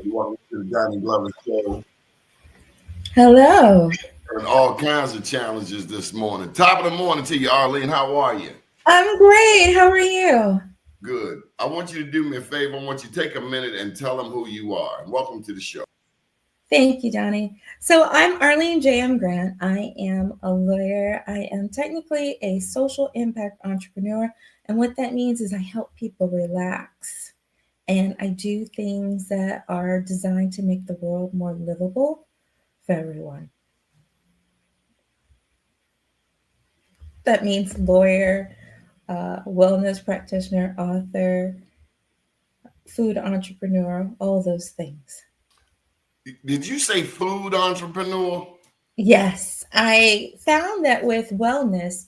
Welcome to the Dining Glover Show. Hello. And all kinds of challenges this morning. Top of the morning to you, Arlene. How are you? I'm great. How are you? Good. I want you to do me a favor. I want you to take a minute and tell them who you are. And welcome to the show. Thank you, Doni. So I'm Arlene J.M. Grant. I am a lawyer. I am technically a social impact entrepreneur. And what that means is I help people relax. And I do things that are designed to make the world more livable for everyone. That means lawyer, wellness practitioner, author, food entrepreneur, all those things. Did you say food entrepreneur? Yes, I found that with wellness,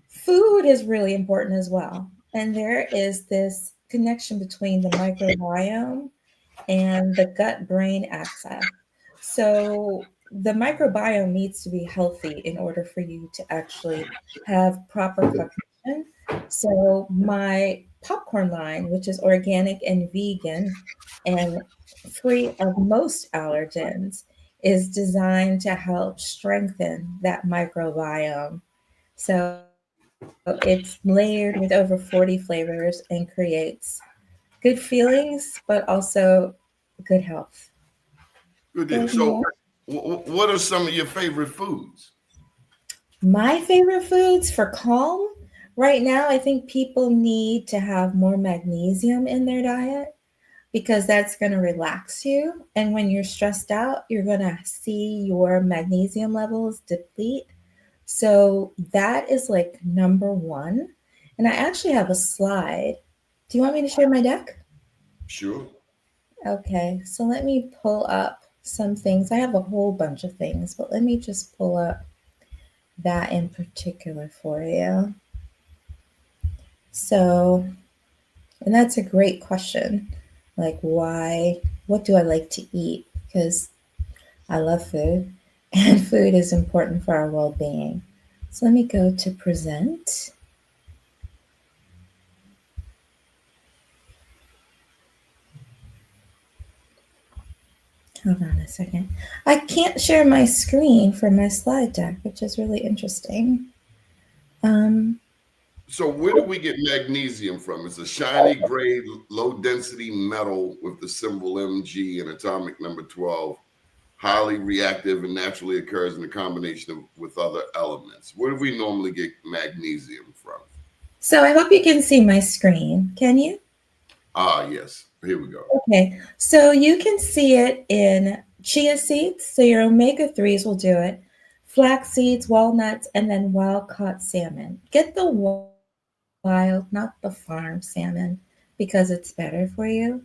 food is really important as well. And there is this connection between the microbiome and the gut brain axis. So the microbiome needs to be healthy in order for you to actually have proper cognition. So my popcorn line, which is organic and vegan and free of most allergens, is designed to help strengthen that microbiome. So it's layered with over 40 flavors and creates good feelings, but also good health. Good Good deal. So, morning. what are some of your favorite foods? My favorite foods for calm right now, I think people need to have more magnesium in their diet because that's going to relax you. And when you're stressed out, you're going to see your magnesium levels deplete. So that is like number one. And I actually have a slide. Do you want me to share my deck? Sure. Okay, so let me pull up some things. I have a whole bunch of things, but let me just pull up that in particular for you. So, and that's a great question. Like, why? What do I like to eat? Because I love food, and food is important for our well being. So, let me go to present. Hold on a second. I can't share my screen for my slide deck, which is really interesting. Um, So, where do we get magnesium from? It's a shiny gray, low density metal with the symbol Mg and atomic number 12. Highly reactive and naturally occurs in a combination with other elements. Where do we normally get magnesium from? so, I hope you can see my screen. Can you? Ah, yes. Here we go. Okay, so you can see it in chia seeds, so your omega 3s will do it, flax seeds, walnuts, and then wild caught salmon. Get the wild, not the farm salmon, because it's better for you.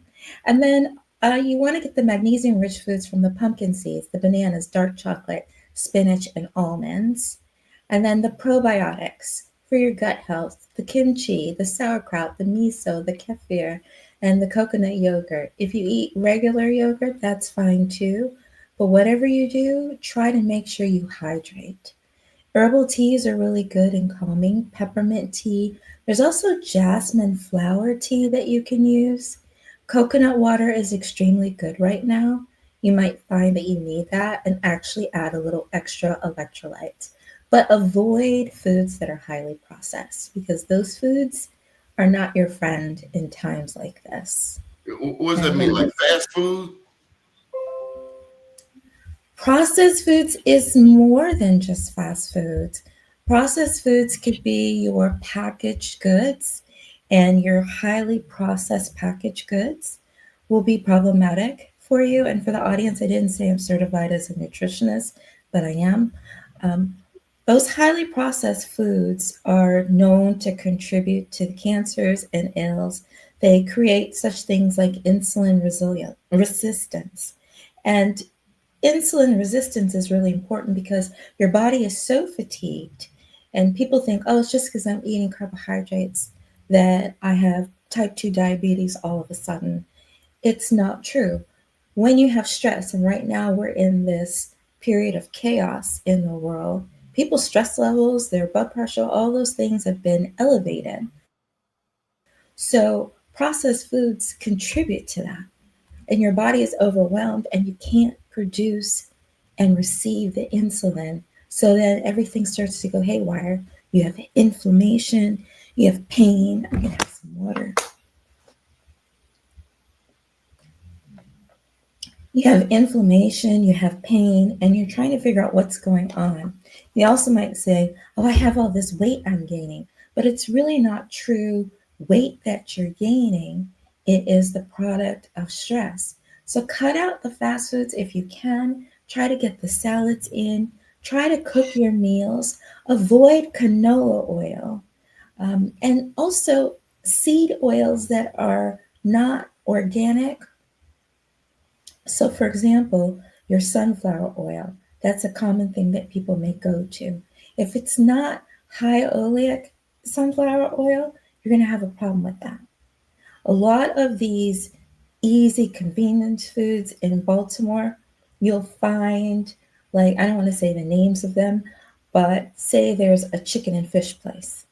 And then you want to get the magnesium rich foods from the pumpkin seeds, the bananas, dark chocolate, spinach, and almonds. And then the probiotics for your gut health, the kimchi, the sauerkraut, the miso, the kefir, and the coconut yogurt. If you eat regular yogurt, that's fine too. But whatever you do, try to make sure you hydrate. Herbal teas are really good and calming. Peppermint tea. There's also jasmine flower tea that you can use. Coconut water is extremely good right now. You might find that you need that and actually add a little extra electrolytes. But avoid foods that are highly processed because those foods are not your friend in times like this. What does that And mean? Like fast food? processed foods is more than just fast foods. Processed foods could be your packaged goods, and your highly processed packaged goods will be problematic for you. And for the audience, I didn't say I'm certified as a nutritionist, but I am. Um, those highly processed foods are known to contribute to cancers and ills. They create such things like insulin resistance. And insulin resistance is really important because your body is so fatigued, and people think, oh, it's just because I'm eating carbohydrates that I have type 2 diabetes all of a sudden. It's not true. When you have stress, and right now we're in this period of chaos in the world, people's stress levels, their blood pressure, all those things have been elevated. So processed foods contribute to that. and your body is overwhelmed and you can't produce and receive the insulin. So then everything starts to go haywire. You have inflammation, you have pain. I'm going to have some water. You have inflammation, you have pain, and you're trying to figure out what's going on. You also might say, oh, I have all this weight I'm gaining, but it's really not true weight that you're gaining. It is the product of stress. So cut out the fast foods if you can. Try to get the salads in. Try to cook your meals. Avoid canola oil. And also seed oils that are not organic. So, for example, your sunflower oil, that's a common thing that people may go to. If it's not high oleic sunflower oil, you're going to have a problem with that. A lot of these easy convenience foods in Baltimore, you'll find, like, I don't want to say the names of them, but say there's a chicken and fish place.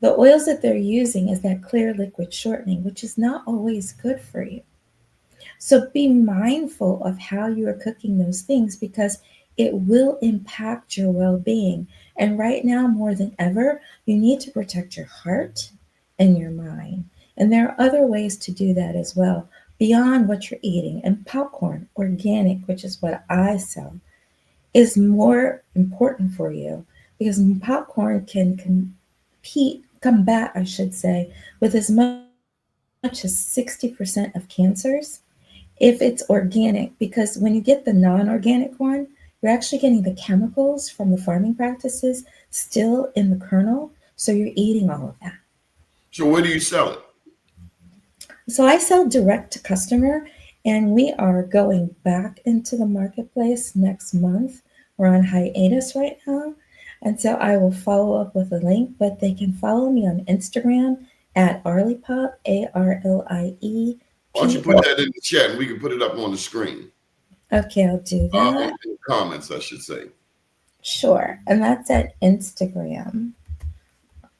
The oils that they're using is that clear liquid shortening, which is not always good for you. So be mindful of how you are cooking those things because it will impact your well being. And right now, more than ever, you need to protect your heart and your mind. And there are other ways to do that as well beyond what you're eating. And popcorn, organic, which is what I sell, is more important for you because popcorn can combat, I should say, with as much as 60% of cancers if it's organic, because when you get the non-organic one, you're actually getting the chemicals from the farming practices still in the kernel. So you're eating all of that. So where do you sell it? So I sell direct to customer, and we are going back into the marketplace next month. We're on hiatus right now. And so I will follow up with a link, but they can follow me on Instagram at ArliePop, ARLIE. Why don't you put that in the chat and we can put it up on the screen? Okay, I'll do that. In the comments, I should say. Sure. And that's at Instagram.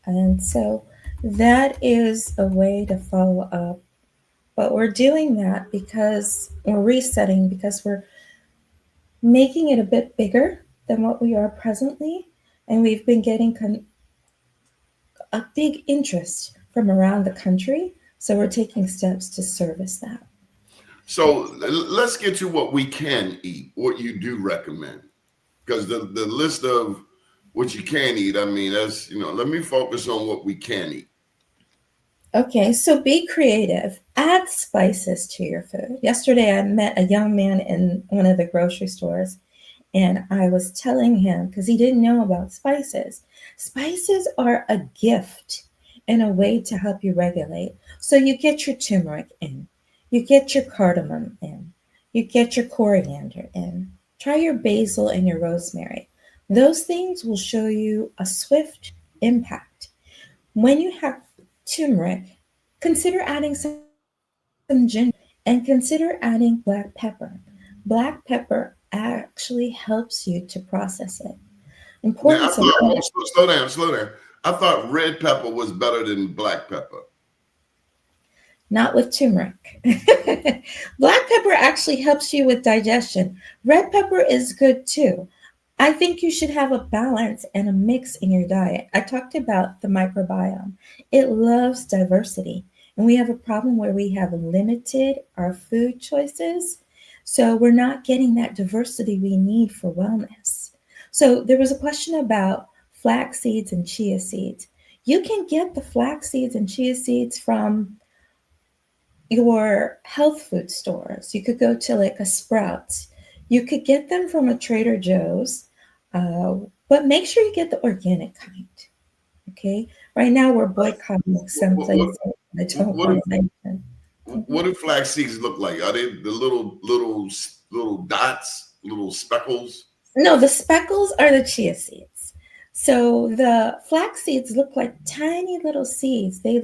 And so that is a way to follow up. But we're doing that because we're resetting, because we're making it a bit bigger than what we are presently. And we've been getting a big interest from around the country. So we're taking steps to service that. So let's get to what we can eat, what you do recommend. Because the list of what you can eat, I mean, that's, let me focus on what we can eat. Okay, so be creative. Add spices to your food. Yesterday, I met a young man in one of the grocery stores, and I was telling him, because he didn't know about spices. Spices are a gift and a way to help you regulate. So you get your turmeric in, you get your cardamom in, you get your coriander in. Try your basil and your rosemary. Those things will show you a swift impact. When you have turmeric, consider adding some ginger and consider adding black pepper. Black pepper actually helps you to process it. Importance of slow down. I thought red pepper was better than black pepper. Not with turmeric. Black pepper actually helps you with digestion. Red pepper is good too. I think you should have a balance and a mix in your diet. I talked about the microbiome. It loves diversity. And we have a problem where we have limited our food choices. So we're not getting that diversity we need for wellness. So there was a question about flax seeds and chia seeds. You can get the flax seeds and chia seeds from your health food stores. You could go to like a Sprouts. You could get them from a Trader Joe's, but make sure you get the organic kind. Okay. Right now we're boycotting some places. I don't want to mention. What do flax seeds look like? Are they the little dots, little speckles? No, the speckles are the chia seeds. So the flax seeds look like tiny little seeds. They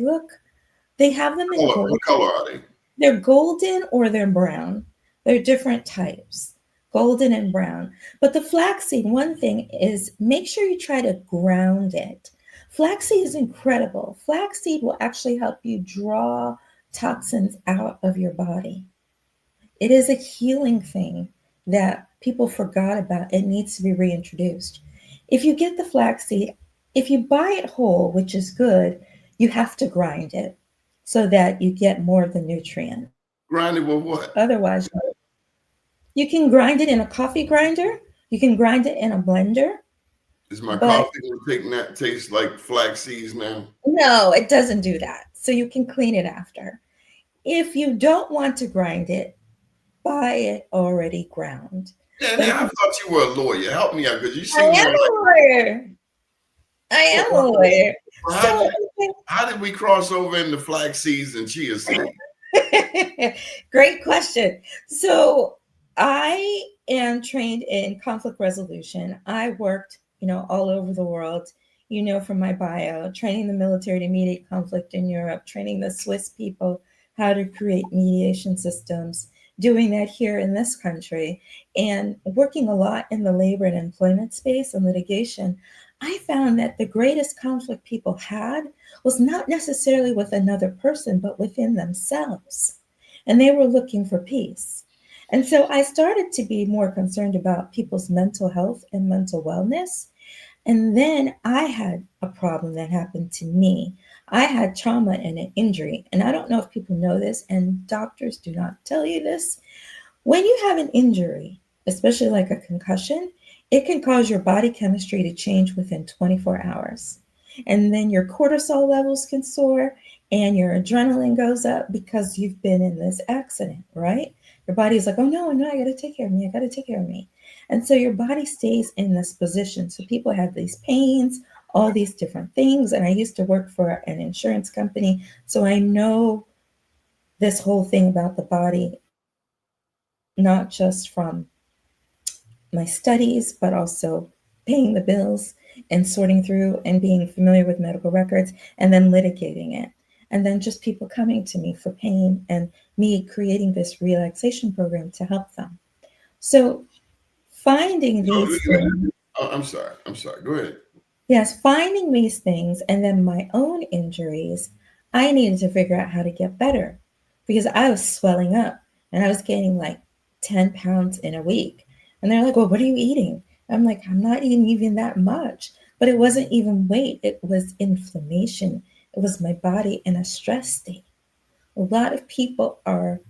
have them in gold. What color are they? They're golden or they're brown. They're different types, golden and brown. But the flaxseed, one thing is make sure you try to ground it. Flaxseed is incredible. Flaxseed will actually help you draw toxins out of your body. It is a healing thing that people forgot about. It needs to be reintroduced. If you get the flaxseed, if you buy it whole, which is good, you have to grind it so that you get more of the nutrient. Grinded with what? Otherwise, you can grind it in a coffee grinder, you can grind it in a blender, Is my but coffee gonna take that taste like flax seeds now? no, it doesn't do that. So you can clean it after. If you don't want to grind it, buy it already ground. Yeah, But now if I you, thought you were a lawyer. Help me out, because you I seem am like a lawyer. I well, am a lawyer. how So did how did we cross over into flax seeds and chia seeds? great question. So I am trained in conflict resolution. I worked, all over the world, from my bio, training the military to mediate conflict in Europe, training the Swiss people how to create mediation systems, doing that here in this country, and working a lot in the labor and employment space and litigation. I found that the greatest conflict people had was not necessarily with another person, but within themselves. And they were looking for peace. And so I started to be more concerned about people's mental health and mental wellness. And then I had a problem that happened to me. I had trauma and an injury. And I don't know if people know this, and doctors do not tell you this. When you have an injury, especially like a concussion, it can cause your body chemistry to change within 24 hours. And then your cortisol levels can soar and your adrenaline goes up because you've been in this accident, right? Your body's like, oh no, no, I got to take care of me. I got to take care of me. And so your body stays in this position. So people have these pains, all these different things. And I used to work for an insurance company. So I know this whole thing about the body, not just from my studies, but also paying the bills and sorting through and being familiar with medical records and then litigating it. And then just people coming to me for pain and me creating this relaxation program to help them. So finding these things, I'm sorry. I'm sorry. Go ahead. yes, finding these things and then my own injuries, I needed to figure out how to get better because I was swelling up and I was gaining like 10 pounds in a week. And they're like, well, what are you eating? I'm like, I'm not eating even that much. But it wasn't even weight, it was inflammation. It was my body in a stress state. A lot of people are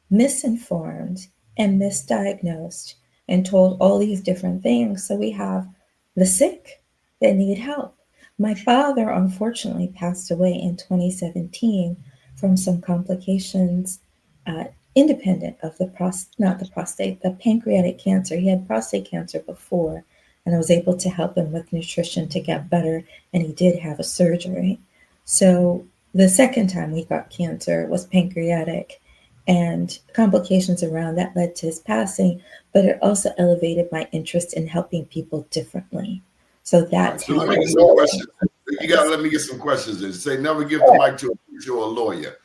misinformed and misdiagnosed and told all these different things. So we have the sick that need help. My father, unfortunately, passed away in 2017 from some complications independent of not the prostate, the pancreatic cancer. He had prostate cancer before, and I was able to help him with nutrition to get better, and he did have a surgery. So the second time he got cancer was pancreatic, and complications around that led to his passing, but it also elevated my interest in helping people differently. So All right. that's So how let me I get some really questions. You gotta let me get some questions in. Say never give the mic to a lawyer.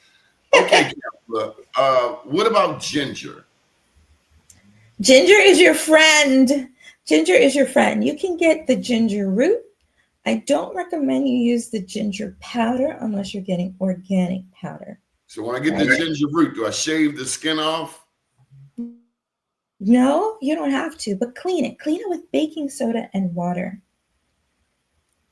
Okay, Kayla, what about ginger? Ginger is your friend. Ginger is your friend. You can get the ginger root. I don't recommend you use the ginger powder unless you're getting organic powder. So when I get the Right? ginger root, do I shave the skin off? No, you don't have to, but clean it. Clean it with baking soda and water.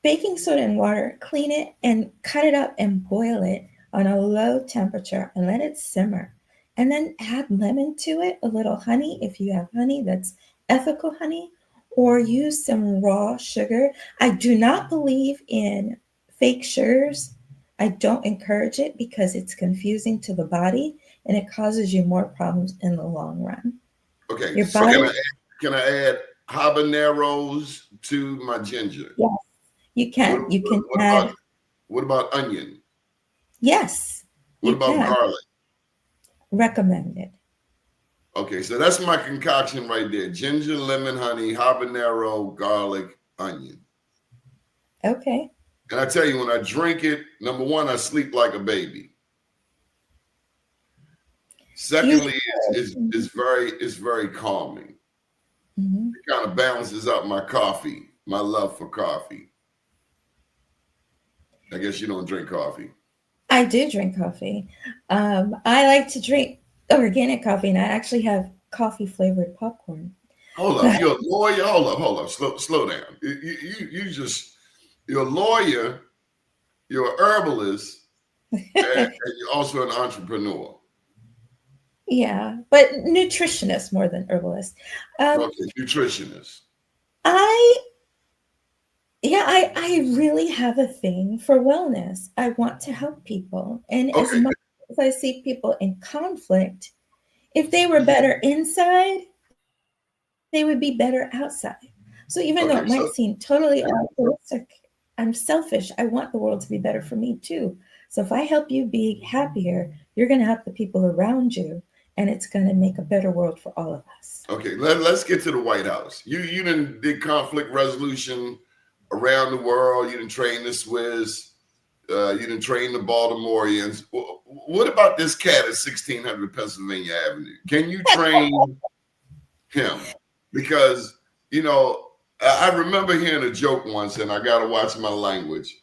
Baking soda and water, clean it and cut it up and boil it on a low temperature and let it simmer. And then add lemon to it, a little honey if you have honey that's ethical honey, or use some raw sugar. I do not believe in fake sugars. I don't encourage it because it's confusing to the body and it causes you more problems in the long run. Okay, Your so body, can I add habaneros to my ginger? yes, you What, can. You what, can what add, about what about onion? yes, What you about can. garlic? Recommended. Okay, so that's my concoction right there: ginger, lemon, honey, habanero, garlic, onion. Okay. And I tell you, when I drink it, number one, I sleep like a baby. You Secondly, it's very calming. Mhm. It kind of balances out my coffee, my love for coffee. I guess you don't drink coffee. I do drink coffee. I like to drink. organic coffee, and I actually have coffee flavored popcorn. Hold So up, you're a lawyer. Hold up. Slow down. You're a lawyer. You're a herbalist, and you're also an entrepreneur. yeah, but nutritionist more than herbalist. Um, Okay, nutritionist. I yeah, I really have a thing for wellness. I want to help people, and as Okay, much as I see people in conflict, if they were better inside, they would be better outside. So even though it might okay. seem So totally altruistic, I'm selfish. I want the world to be better for me too. So if I help you be happier, you're going to help the people around you, and it's going to make a better world for all of us. okay, let's get to the White House. You did conflict resolution around the world. You didn't train the Swiss. You didn't train the Baltimoreans. What about this cat at 1600 Pennsylvania Avenue? Can you train him? Because I remember hearing a joke once, and I got to watch my language.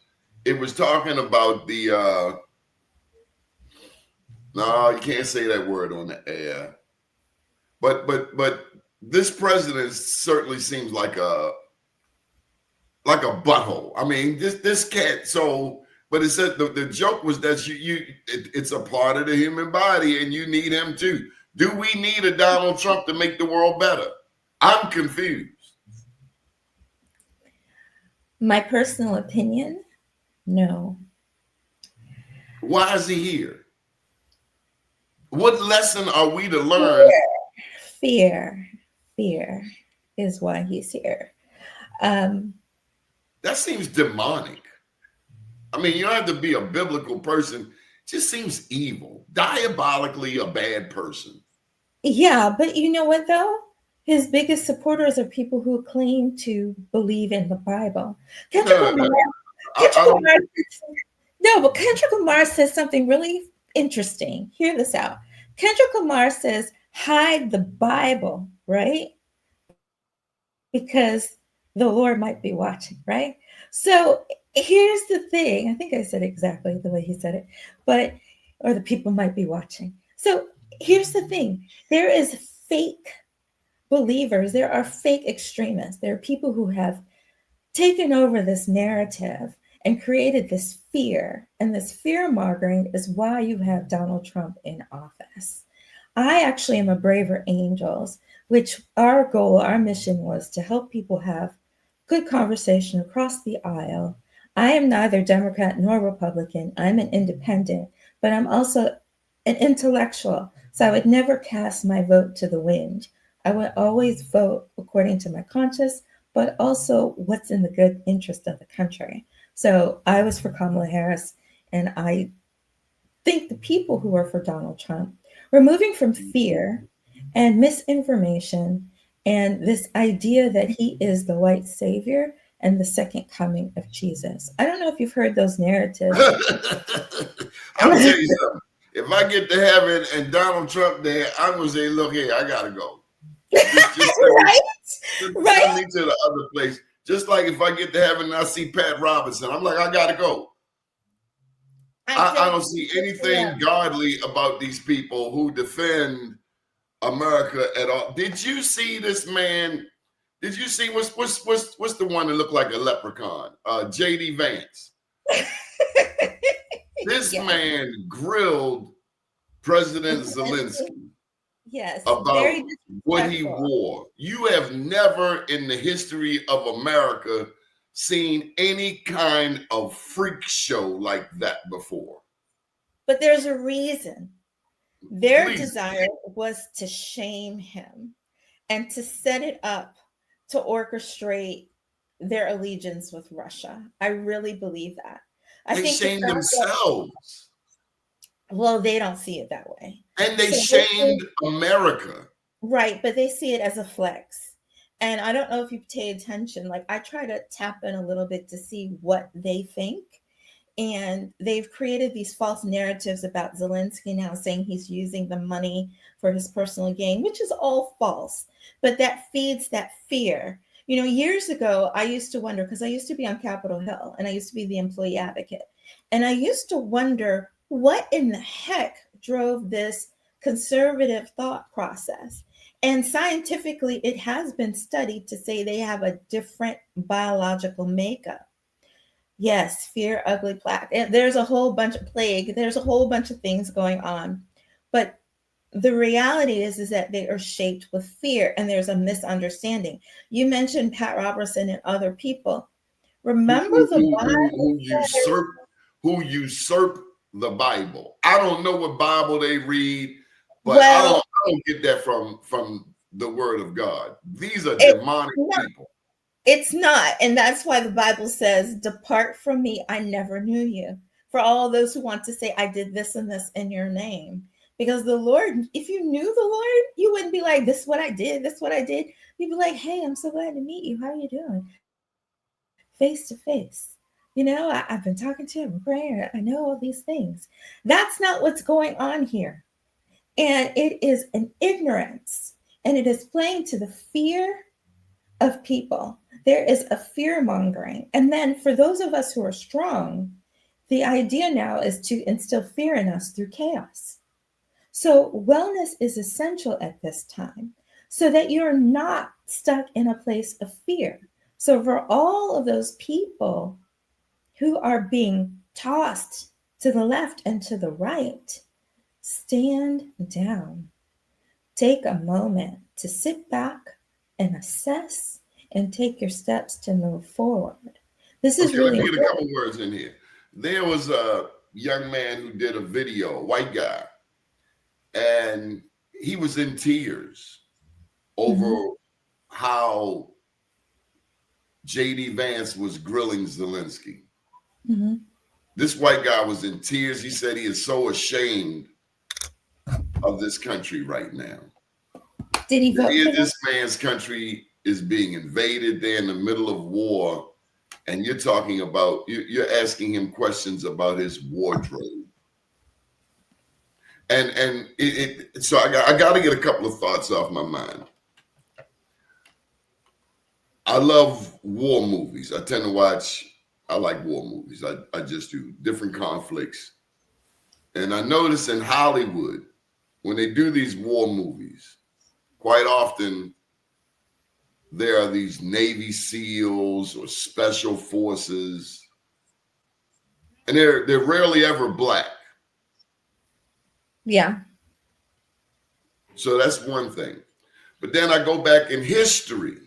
It was talking about the no, you can't say that word on the air. But this president certainly seems like a butthole. I mean, this cat. So, but it said the joke was that it's a part of the human body, and you need him too. Do we need a Donald Trump to make the world better? I'm confused. My personal opinion, no. Why is he here? What lesson are we to learn? Fear, fear is why he's here. Um, That seems demonic. I mean, you don't have to be a biblical person. It just seems evil, diabolically a bad person. yeah, but you know what though? His biggest supporters are people who claim to believe in the Bible. Kendrick No, Lamar, no, I Kendrick don't. Lamar, no, but Kendrick Lamar says something really interesting. Hear this out. Kendrick Lamar says, hide the Bible, right? Because the Lord might be watching, right? So here's the thing. I think I said exactly the way he said it, but, or the people might be watching. So here's the thing. There is fake believers. There are fake extremists. There are people who have taken over this narrative and created this fear. And this fear mongering is why you have Donald Trump in office. I actually am a Braver Angels, which our goal, our mission was to help people have good conversation across the aisle. I am neither Democrat nor Republican. I'm an independent, but I'm also an intellectual. So I would never cast my vote to the wind. I would always vote according to my conscience, but also what's in the good interest of the country. So I was for Kamala Harris, and I think the people who are for Donald Trump we're moving from fear and misinformation and this idea that he is the white savior and the second coming of Jesus. I don't know if you've heard those narratives. I'm gonna tell you something. If I get to heaven and Donald Trump there, I'm gonna say, "Look here, I gotta go. Just Right? send Right? me to the other place." Just like if I get to heaven and I see Pat Robinson, I'm like, "I gotta go." I don't see anything godly about these people who defend America at all. Did you see this man? Did you see what's the one that looked like a leprechaun? JD Vance. This Yes. man grilled President Zelensky Yes, about very what he disrespectful. wore. You have never in the history of America seen any kind of freak show like that before. But there's a reason. Their Please. desire was to shame him and to set it up to orchestrate their allegiance with Russia. I really believe that. I They think the shamed fact that, themselves. well, they don't see it that way. And they So shamed America. right, but they see it as a flex. And I don't know if you pay attention. Like I try to tap in a little bit to see what they think. And they've created these false narratives about Zelensky now saying he's using the money for his personal gain, which is all false. But that feeds that fear. You know, years ago, I used to wonder, because I used to be on Capitol Hill and I used to be the employee advocate. And I used to wonder what in the heck drove this conservative thought process. And scientifically, it has been studied to say they have a different biological makeup. Yes, fear, ugly plaque. There's a whole bunch of plague. There's a whole bunch of things going on. But the reality is that they are shaped with fear, and there's a misunderstanding. You mentioned Pat Robertson and other people. Remember the Bible who usurp the Bible. I don't know what Bible they read, but well, I don't get that from the Word of God. These are demonic people. It's not. And that's why the Bible says, depart from me, I never knew you. For all those who want to say, I did this and this in your name. Because the Lord, if you knew the Lord, you wouldn't be like, this is what I did, this is what I did. You'd be like, hey, I'm so glad to meet you. How are you doing? Face to face. You know, I've been talking to him, praying. I know all these things. That's not what's going on here. And it is an ignorance. And it is playing to the fear of people. There is a fear mongering. And then for those of us who are strong, the idea now is to instill fear in us through chaos. So wellness is essential at this time so that you're not stuck in a place of fear. So for all of those people who are being tossed to the left and to the right, stand down. Take a moment to sit back and assess and take your steps to move forward. This is really let me get a couple words in here. There was a young man who did a video, a white guy, and he was in tears over how J.D. Vance was grilling Zelensky. This white guy was in tears. He said he is so ashamed of this country right now. Did he vote for this man's country is being invaded. They're in the middle of war. And you're talking about, you're asking him questions about his wardrobe. And so I got to get a couple of thoughts off my mind. I love war movies. I tend to watch, I like war movies. I just do different conflicts. And I notice in Hollywood, when they do these war movies, quite often there are these Navy SEALs or special forces, and they're rarely ever black. Yeah. So that's one thing. But then I go back in history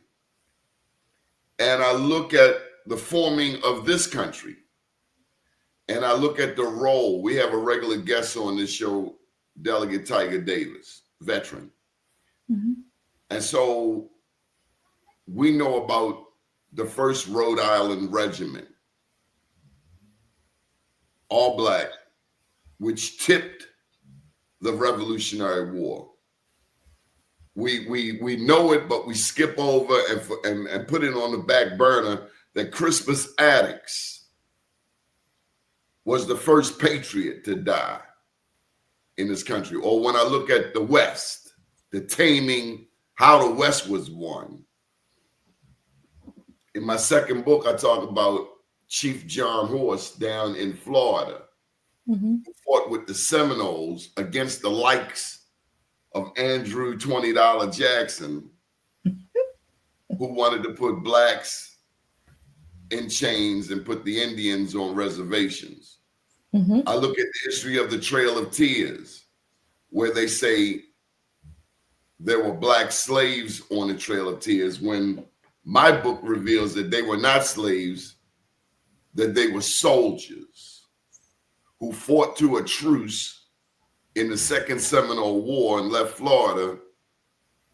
and I look at the forming of this country. And I look at the role. We have a regular guest on this show, Delegate Tiger Davis, veteran. And so we know about the 1st Rhode Island Regiment, all black, which tipped the Revolutionary War. We know it, but we skip over and put it on the back burner that Crispus Attucks was the first patriot to die in this country. Or when I look at the West, the taming, how the West was won. In my second book, I talk about Chief John Horse down in Florida, who fought with the Seminoles against the likes of Andrew $20 Jackson, who wanted to put blacks in chains and put the Indians on reservations. I look at the history of the Trail of Tears, where they say there were black slaves on the Trail of Tears, when my book reveals that they were not slaves, that they were soldiers who fought to a truce in the Second Seminole War and left Florida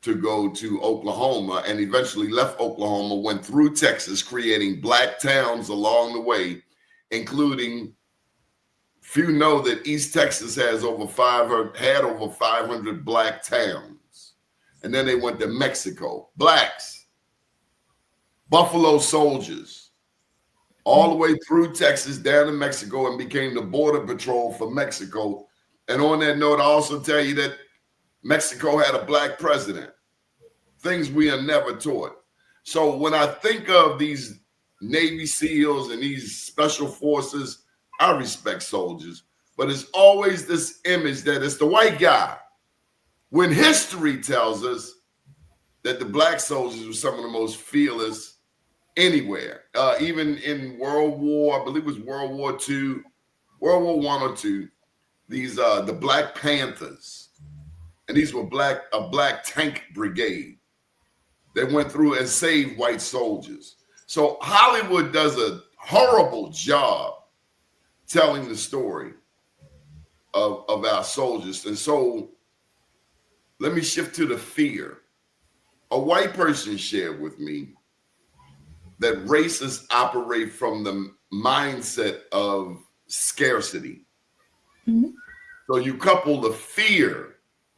to go to Oklahoma, and eventually left Oklahoma, went through Texas, creating black towns along the way, including, few know that East Texas had over 500 black towns. And then they went to Mexico, blacks, Buffalo Soldiers, all the way through Texas down to Mexico, and became the border patrol for Mexico. And on that note, I also tell you that Mexico had a black president, things we are never taught. So when I think of these Navy SEALs and these special forces, I respect soldiers, but it's always this image that it's the white guy when history tells us that the black soldiers were some of the most fearless anywhere. Even in World War, I believe it was World War II, World War I or II, these the Black Panthers, and these were a black tank brigade that went through and saved white soldiers. So Hollywood does a horrible job telling the story of our soldiers. And so let me shift to the fear. A white person shared with me that racists operate from the mindset of scarcity. Mm-hmm. So you couple the fear,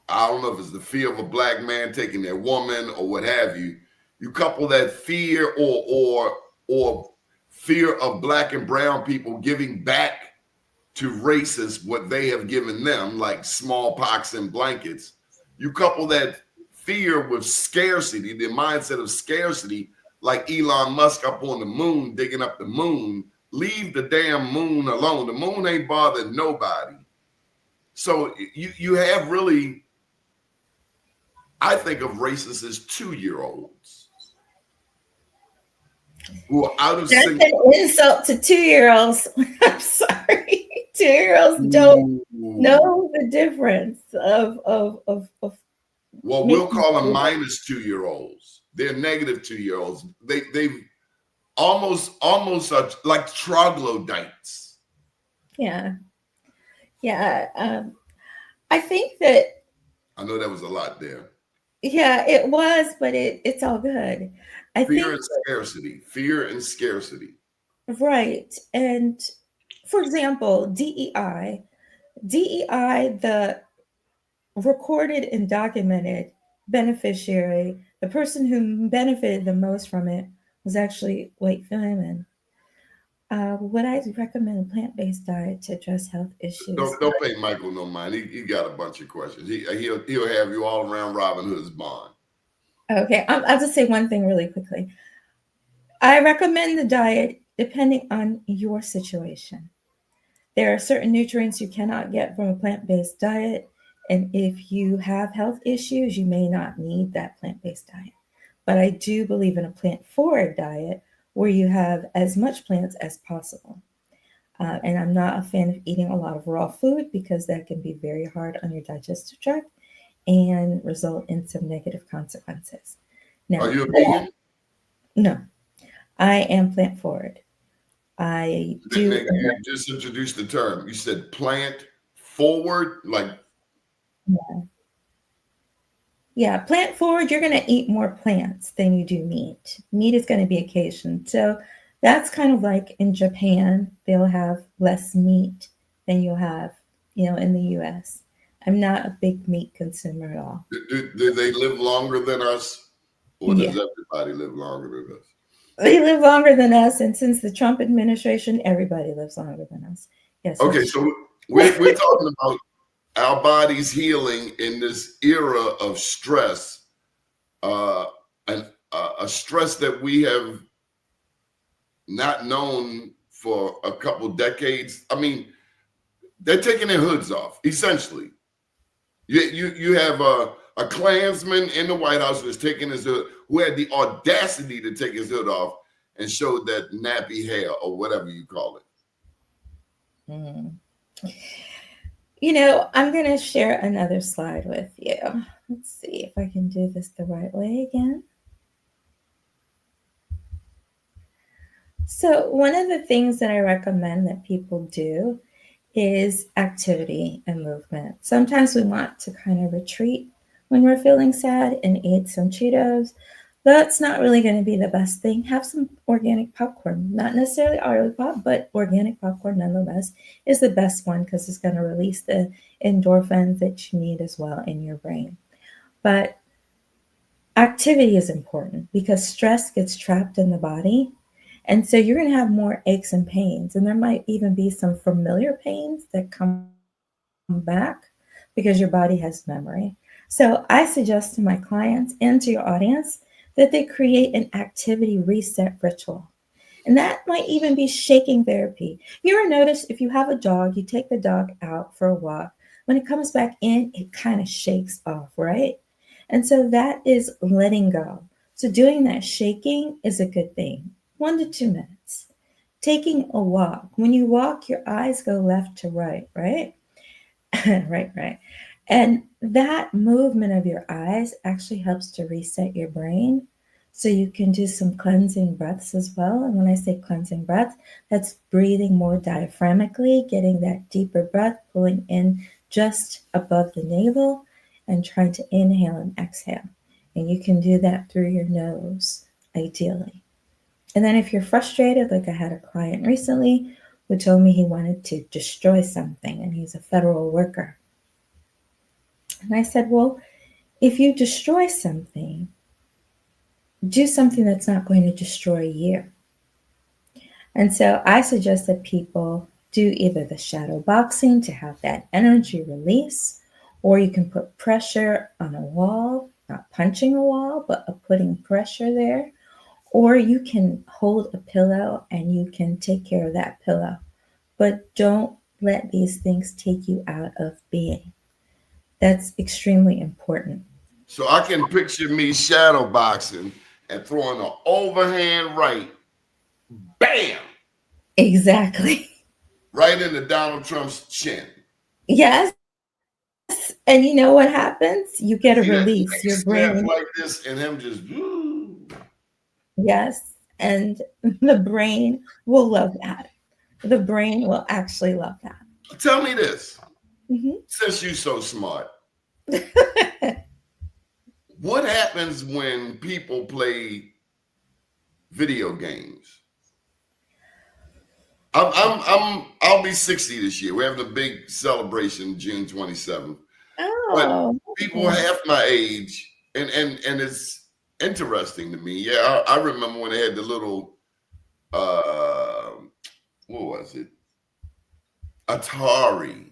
I don't know if it's the fear of a black man taking their woman or what have you. You couple that fear or fear of black and brown people giving back to racists what they have given them, like smallpox and blankets. You couple that fear with scarcity, the mindset of scarcity, like Elon Musk up on the moon, digging up the moon. Leave the damn moon alone. The moon ain't bothering nobody. So you have really, I think of racists as 2-year-olds who are out of sync. That's an insult to 2-year-olds. I'm sorry. 2-year-olds don't know the difference of well, we'll call them minus 2-year-olds. They're negative 2-year-olds. They've almost are like troglodytes. Yeah. I think that, I know that was a lot there. Yeah, it was, but it's all good. Fear and scarcity. Right. And for example, DEI, the recorded and documented beneficiary, the person who benefited the most from it was actually white women. Would I recommend a plant-based diet to address health issues? Don't pay Michael no mind. He got a bunch of questions. He'll have you all around Robin Hood's barn. Okay, I'll just say one thing really quickly. I recommend the diet depending on your situation. There are certain nutrients you cannot get from a plant-based diet, and if you have health issues, you may not need that plant-based diet. But I do believe in a plant-forward diet where you have as much plants as possible. And I'm not a fan of eating a lot of raw food because that can be very hard on your digestive tract and result in some negative consequences. Now, are you a vegan? No, I am plant-forward. I do. You just introduced the term. You said plant forward, like. Yeah, plant forward, you're going to eat more plants than you do meat. Meat is going to be occasion. So that's kind of like in Japan, they'll have less meat than you'll have, in the US. I'm not a big meat consumer at all. Do they live longer than us? Or does everybody live longer than us? They live longer than us. And since the Trump administration, everybody lives longer than us. Yes. Okay, so we're talking about our bodies healing in this era of stress, and a stress that we have not known for a couple decades. I mean, they're taking their hoods off, essentially. You have a Klansman in the White House who is taking his hood, who had the audacity to take his hood off and showed that nappy hair or whatever you call it. I'm going to share another slide with you. Let's see if I can do this the right way again. So one of the things that I recommend that people do is activity and movement. Sometimes we want to kind of retreat when we're feeling sad and eat some Cheetos. That's not really going to be the best thing. Have some organic popcorn, not necessarily Arlie pop, but organic popcorn nonetheless is the best one because it's going to release the endorphins that you need as well in your brain. But activity is important because stress gets trapped in the body. And so you're going to have more aches and pains. And there might even be some familiar pains that come back because your body has memory. So I suggest to my clients and to your audience that they create an activity reset ritual. And that might even be shaking therapy. You ever notice if you have a dog, you take the dog out for a walk, When it comes back in, it kind of shakes off, right? And so that is letting go. So doing that shaking is a good thing. 1 to 2 minutes. Taking a walk. When you walk, your eyes go left to right, right? Right. And that movement of your eyes actually helps to reset your brain. So you can do some cleansing breaths as well. And when I say cleansing breath, that's breathing more diaphragmically, getting that deeper breath, pulling in just above the navel and trying to inhale and exhale. And you can do that through your nose, ideally. And then if you're frustrated, like I had a client recently who told me he wanted to destroy something, and he's a federal worker. And I said, well, if you destroy something, do something that's not going to destroy you. And so I suggest that people do either the shadow boxing to have that energy release, or you can put pressure on a wall, not punching a wall, but putting pressure there. Or you can hold a pillow and you can take care of that pillow. But don't let these things take you out of being. That's extremely important. So I can picture me shadow boxing and throwing an overhand right, bam, Exactly. right into Donald Trump's chin. Yes. And you know what happens? You get a See that release. Your snap brain. like this, and him just. Yes. And the brain will love that. The brain will actually love that. Tell me this, Mhm. since you're so smart, what happens when people play video games? I'll be 60 this year. We're having a big celebration June 27th. But Oh. people half my age, and it's interesting to me. Yeah, I remember when they had the little what was it? Atari,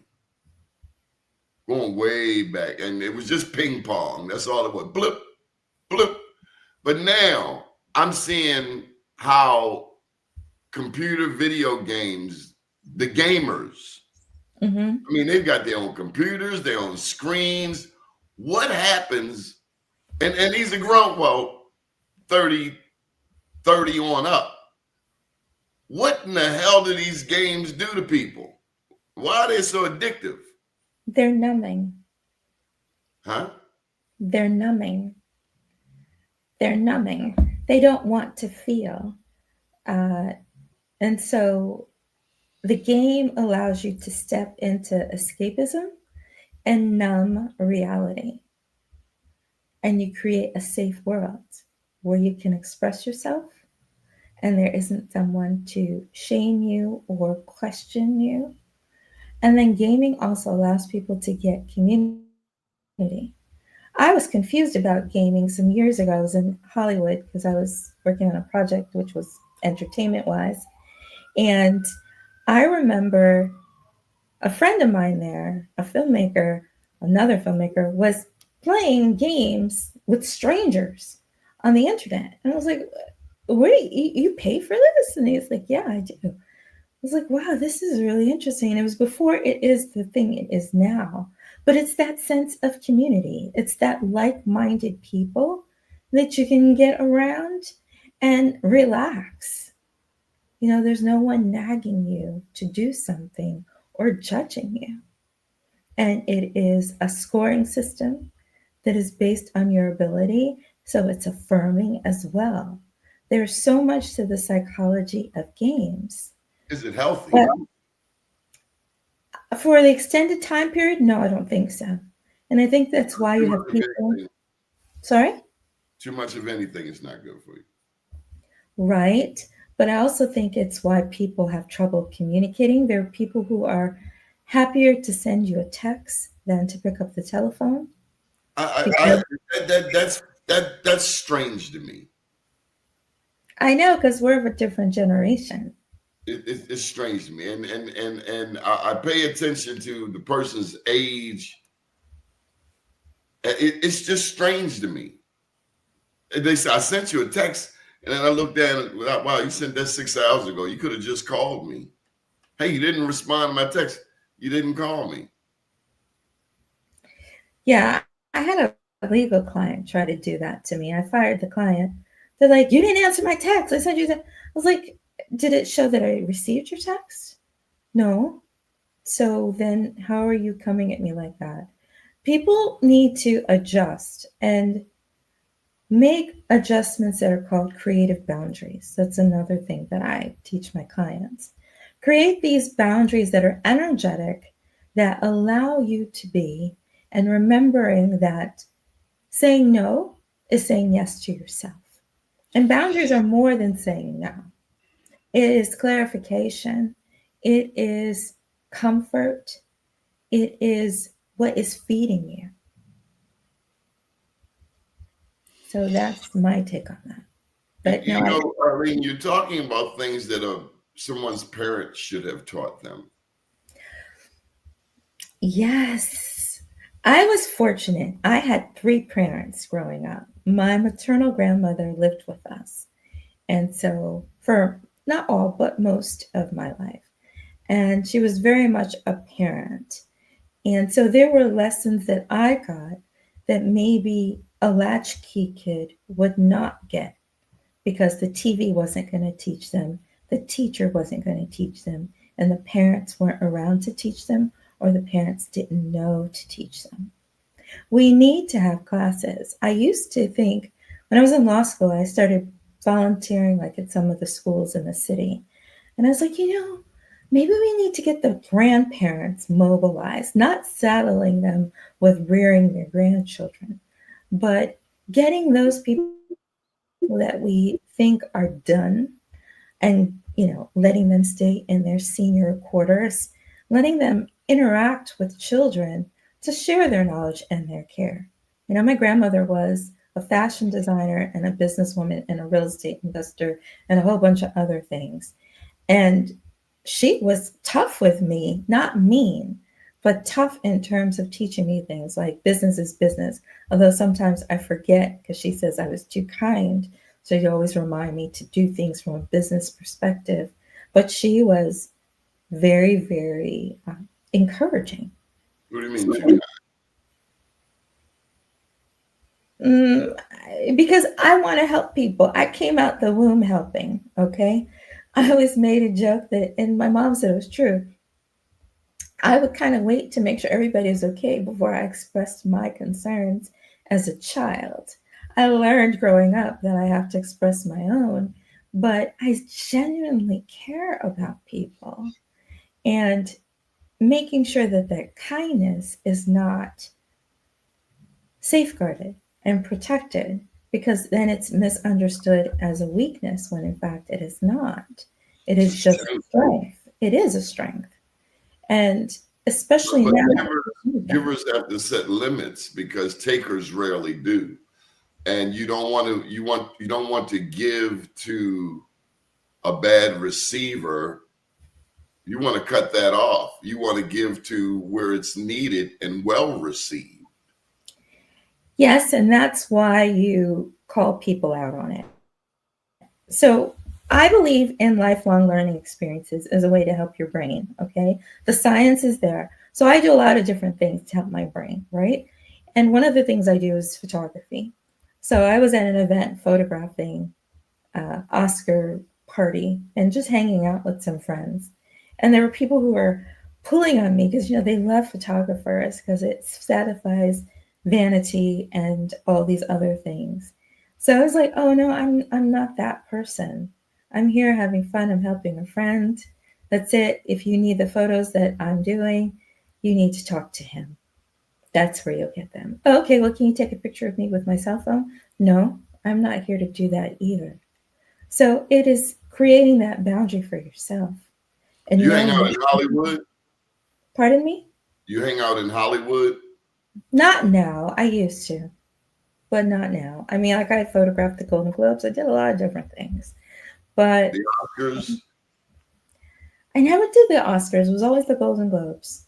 going way back, and it was just ping pong. That's all it was. Blip, blip. But now I'm seeing how computer video games, the gamers, Mhm. I mean, they've got their own computers, their own screens. What happens? And these are grown, well, 30 on up. What in the hell do these games do to people? Why are they so addictive? They're numbing. Huh? They're numbing. They're numbing. They don't want to feel. And so the game allows you to step into escapism and numb reality. And you create a safe world where you can express yourself and there isn't someone to shame you or question you. And then gaming also allows people to get community. I was confused about gaming some years ago. I was in Hollywood because I was working on a project which was entertainment wise. And I remember a friend of mine there, a filmmaker, another filmmaker, was playing games with strangers on the internet. And I was like, what do you pay for this? And he's like, yeah, I do. I was like, wow, this is really interesting. And it was before it is the thing it is now. But it's that sense of community. It's that like-minded people that you can get around and relax. You know, there's no one nagging you to do something or judging you. And it is a scoring system that is based on your ability. So it's affirming as well. There's so much to the psychology of games. Is it healthy? But for the extended time period, no, I don't think so. And I think that's why you have people. Sorry? Too much of anything is not good for you. Right. But I also think it's why people have trouble communicating. There are people who are happier to send you a text than to pick up the telephone. That's strange to me. I know, because we're of a different generation. It's strange to me, and I pay attention to the person's age. It's just strange to me. They say I sent you a text, and then I looked down and wow, you sent that 6 hours ago. You could have just called me. Hey, you didn't respond to my text. You didn't call me. Yeah, I had a legal client try to do that to me. I fired the client. They're like, "You didn't answer my text. I sent you that." I was like, "Did it show that I received your text? No. So then how are you coming at me like that?" People need to adjust and make adjustments that are called creative boundaries. That's another thing that I teach my clients. Create these boundaries that are energetic, that allow you to be, and remembering that saying no is saying yes to yourself. And boundaries are more than saying no. It is clarification, it is comfort, it is what is feeding you. So that's my take on that. But no, Arlene, you're talking about things that someone's parents should have taught them. yes, I was fortunate. I had three parents growing up. My maternal grandmother lived with us. And so, for not all, but most of my life. And she was very much a parent. And so, there were lessons that I got that maybe a latchkey kid would not get because the TV wasn't going to teach them, the teacher wasn't going to teach them, and the parents weren't around to teach them, or the parents didn't know to teach them. We need to have classes. I used to think when I was in law school, I started volunteering like at some of the schools in the city. And I was like, maybe we need to get the grandparents mobilized, not saddling them with rearing their grandchildren, but getting those people that we think are done and letting them stay in their senior quarters, letting them interact with children to share their knowledge and their care. My grandmother was a fashion designer and a businesswoman and a real estate investor and a whole bunch of other things. And she was tough with me, not mean, but tough in terms of teaching me things like business is business. Although sometimes I forget because she says I was too kind. So you always remind me to do things from a business perspective. But she was very, very encouraging. What do you mean too? Because I want to help people. I came out the womb helping, okay? I always made a joke that, and my mom said it was true. I would kind of wait to make sure everybody was okay before I expressed my concerns as a child. I learned growing up that I have to express my own, but I genuinely care about people and making sure that that kindness is not safeguarded and protected because then it's misunderstood as a weakness when in fact it is not. It is just strength. It is a strength. And especially But now, givers have to set limits because takers rarely do. And you don't want to give to a bad receiver. You want to cut that off. You want to give to where it's needed and well received. yes, and that's why you call people out on it. So I believe in lifelong learning experiences as a way to help your brain. Okay. The science is there. So I do a lot of different things to help my brain, right? And one of the things I do is photography. So I was at an event photographing Oscar party and just hanging out with some friends. And there were people who were pulling on me because they love photographers because it satisfies vanity and all these other things. So I was like, oh no, I'm not that person. I'm here having fun. I'm helping a friend. That's it. If you need the photos that I'm doing, you need to talk to him. That's where you'll get them. Oh, okay, well, can you take a picture of me with my cell phone? No, I'm not here to do that either. So it is creating that boundary for yourself. And You hang out in Hollywood? Pardon me? You hang out in Hollywood? Not now. I used to, but not now. I mean, like I photographed the Golden Globes. I did a lot of different things. But the Oscars? I never did the Oscars. It was always the Golden Globes.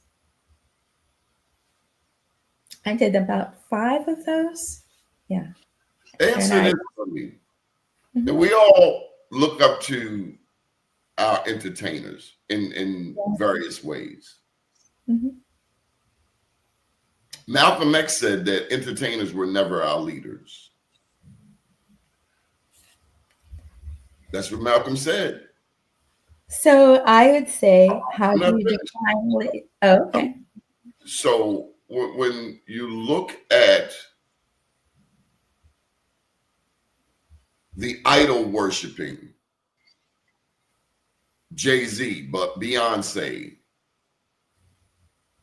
I did about 5 of those. Yeah. Answer this for me. And we all look up to our entertainers in various ways. Malcolm X said that entertainers were never our leaders. That's what Malcolm said. So I would say, how I'm do not you finished. define? Oh, okay. So when you look at the idol worshiping, Jay-Z, but Beyonce,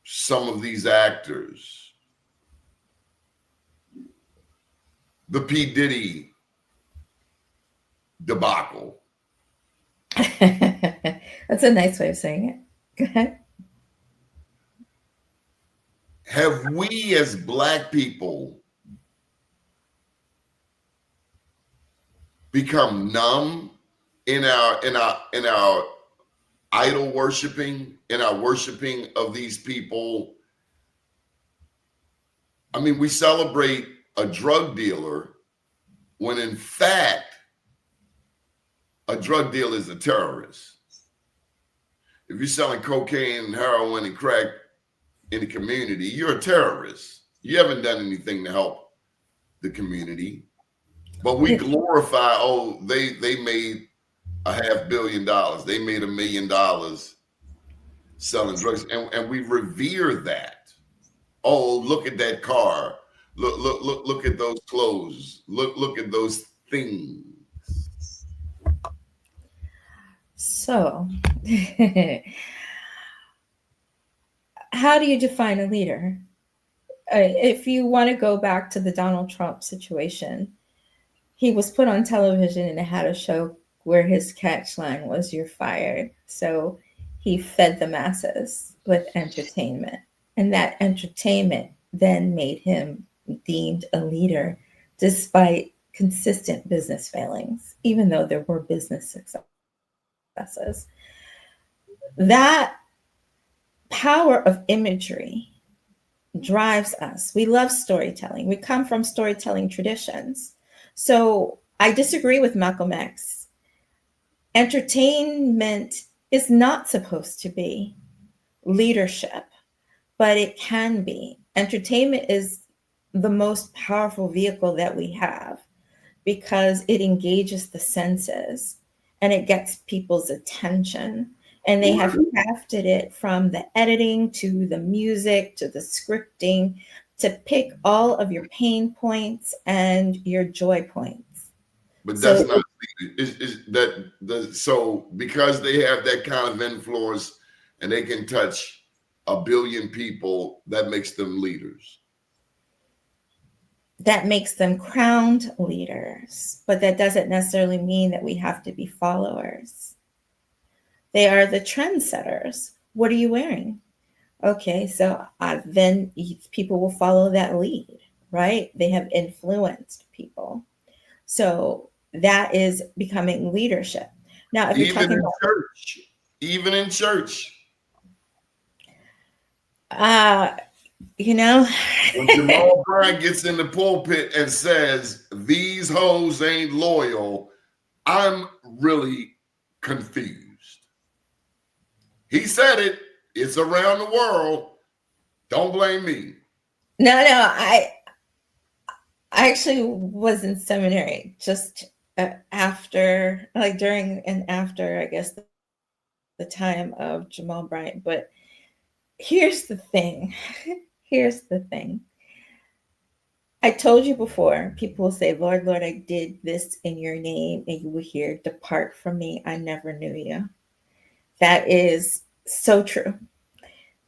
some of these actors, the P. Diddy debacle. That's a nice way of saying it. Go ahead. Have we as Black people become numb in our idol worshiping, in our worshiping of these people? I mean, we celebrate a drug dealer when in fact a drug dealer is a terrorist. If you're selling cocaine and heroin and crack in the community, you're a terrorist. You haven't done anything to help the community. But we glorify, oh, they made $500 million. They made $1 million selling drugs. And we revere that. Oh, look at that car. Look at those clothes. Look at those things. So, how do you define a leader? If you want to go back to the Donald Trump situation, he was put on television and had a show where his catchline was, "You're fired." So he fed the masses with entertainment. And that entertainment then made him deemed a leader despite consistent business failings, even though there were business successes. That power of imagery drives us. We love storytelling. We come from storytelling traditions. So I disagree with Malcolm X. Entertainment is not supposed to be leadership, but it can be. Entertainment is the most powerful vehicle that we have because it engages the senses and it gets people's attention. And they have crafted it from the editing to the music to the scripting to pick all of your pain points and your joy points. But that's not so because they have that kind of influence and they can touch 1 billion people, that makes them leaders. That makes them crowned leaders, but that doesn't necessarily mean that we have to be followers. They are the trendsetters. What are you wearing? Okay, so then people will follow that lead, right? They have influenced people. So that is becoming leadership. Now, if you're talking about church, even in church. When Jamal Bryant gets in the pulpit and says, "These hoes ain't loyal," I'm really confused. He said it. It's around the world. Don't blame me. No, I actually was in seminary just after, like during and after, I guess, the time of Jamal Bryant. But here's the thing. I told you before, people will say, "Lord, Lord, I did this in your name," and you will hear, "Depart from me, I never knew you." That is so true.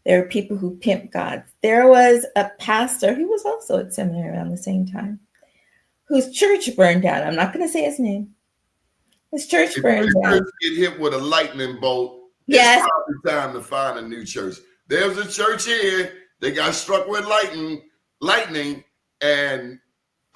There are people who pimp God. There was a pastor who was also at seminary around the same time, whose church burned down. I'm not going to say his name. His church burned down. Church get hit with a lightning bolt. Yes. It's probably time to find a new church. There's a church here. They got struck with lightning, and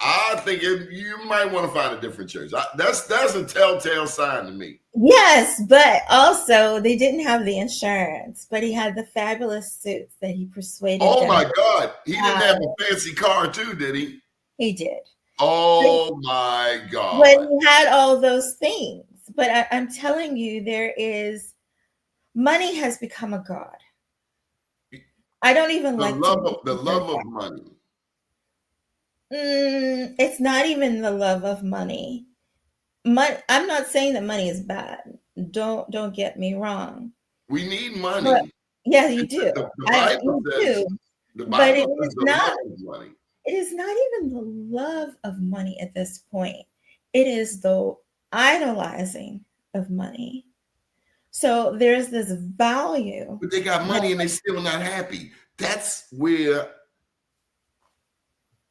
I think you might want to find a different church. That's a telltale sign to me. Yes, but also they didn't have the insurance, but he had the fabulous suits that he persuaded. Oh my God. He didn't have a fancy car too, did he? He did. Oh my God. But he had all those things. But I'm telling you, money has become a god. I don't even The like to love use of the the word love of money. it's not even the love of money. I'm not saying that money is bad. Don't get me wrong. We need But money. yeah, you do. The Bible You says do. the But Bible says the love of money. it is not even the love of money at this point. It is the idolizing of money. So there's this value. But they got money and they still not happy. That's where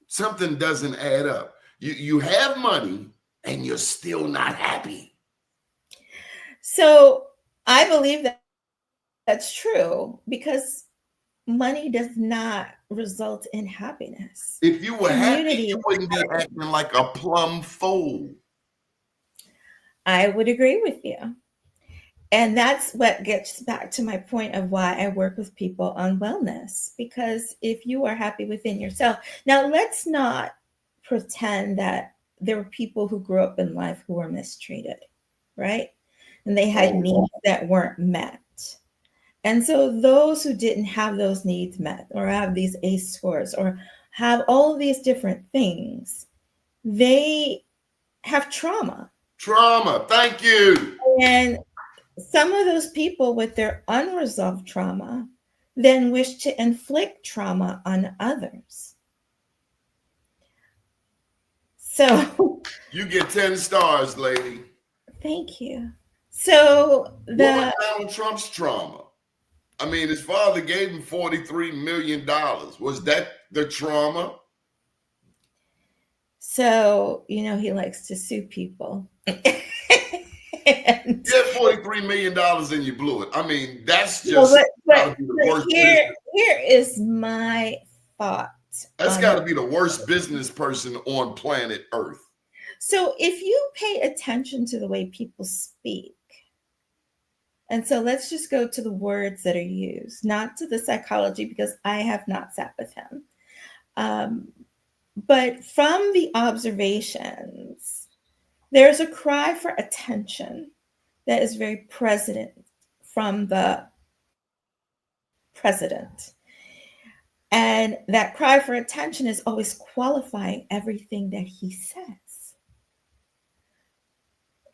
something doesn't add up. You have money and you're still not happy. So I believe that that's true because money does not result in happiness. If you were happy, Community you wouldn't be acting like a plum fool. I would agree with you. And that's what gets back to my point of why I work with people on wellness. Because if you are happy within yourself, now let's not pretend that there were people who grew up in life who were mistreated, right? And they had needs that weren't met. And so those who didn't have those needs met or have these ACE scores or have all of these different things, they have trauma. Trauma, thank you. And some of those people with their unresolved trauma then wish to inflict trauma on others. So you get 10 stars, lady. Thank you. So what was Donald Trump's trauma? I mean, his father gave him $43 million. Was that the trauma? So, he likes to sue people. You had $43 million and you blew it. I mean, that's just but here is my thought. That's got to be the worst business person on planet Earth. So if you pay attention to the way people speak, and so let's just go to the words that are used, not to the psychology, because I have not sat with him. But from the observations, there's a cry for attention that is very present from the president. And that cry for attention is always qualifying everything that he says.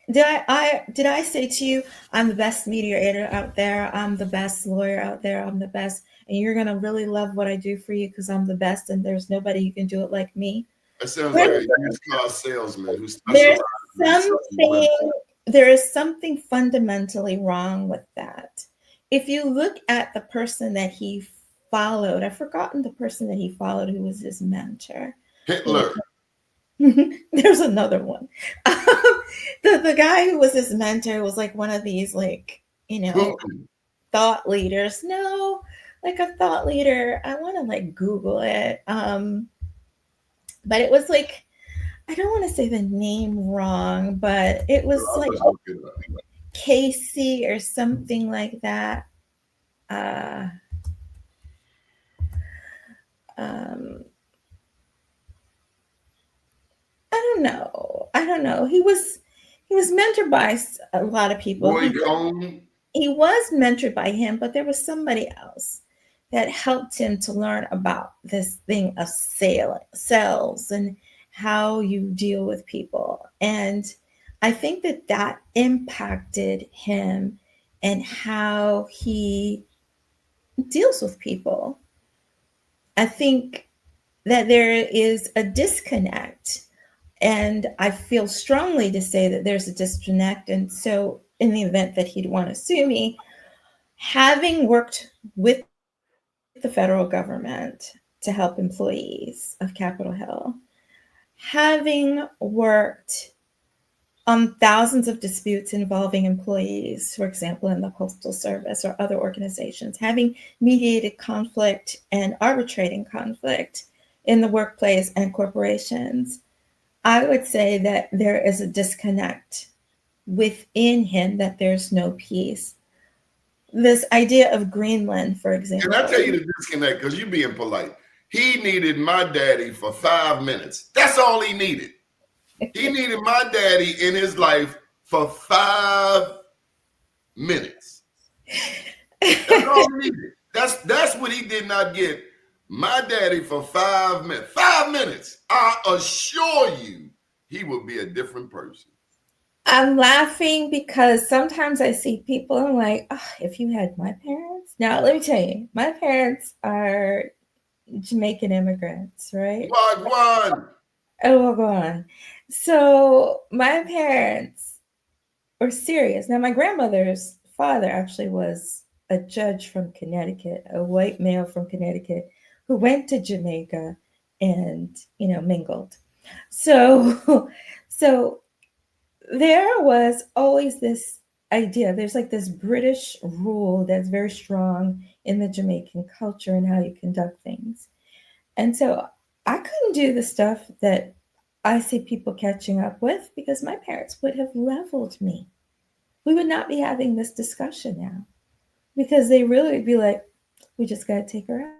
Did I say to you, I'm the best mediator out there, I'm the best lawyer out there, I'm the best, and you're going to really love what I do for you because I'm the best and there's nobody who can do it like me? That sounds like a used car salesman who's there is something fundamentally wrong with that. If you look at the person that he followed, I've forgotten the person that he followed who was his mentor. Hitler. There's another one. The guy who was his mentor was like one of these thought leaders. No, like a thought leader. I want to Google it. But it was like, I don't want to say the name wrong, but it was Casey or something like that. I don't know. He was mentored by a lot of people. He was mentored by him, but there was somebody else that helped him to learn about this thing of sales and how you deal with people. And I think that impacted him and how he deals with people. I think that there is a disconnect, and I feel strongly to say that there's a disconnect. And so in the event that he'd want to sue me, having worked with the federal government to help employees of Capitol Hill, having worked on thousands of disputes involving employees, for example, in the Postal Service or other organizations, having mediated conflict and arbitrating conflict in the workplace and corporations, I would say that there is a disconnect within him, that there's no peace. This idea of Greenland, for example. Can I tell you the disconnect? Because you're being polite. He needed my daddy for 5 minutes. That's all he needed. He needed my daddy in his life for 5 minutes. That's all he needed. That's what he did not get. My daddy for 5 minutes. 5 minutes. I assure you, he would be a different person. I'm laughing because sometimes I see people and I'm like, oh, if you had my parents. Now, let me tell you, my parents are Jamaican immigrants, right? One. Oh, we'll go on. So my parents were serious. Now, my grandmother's father actually was a judge from Connecticut, a white male from Connecticut who went to Jamaica and, mingled. So, so there was always this idea. There's like this British rule that's very strong in the Jamaican culture and how you conduct things. And so I couldn't do the stuff that I see people catching up with because my parents would have leveled me. We would not be having this discussion now because they really would be like, we just got to take her out.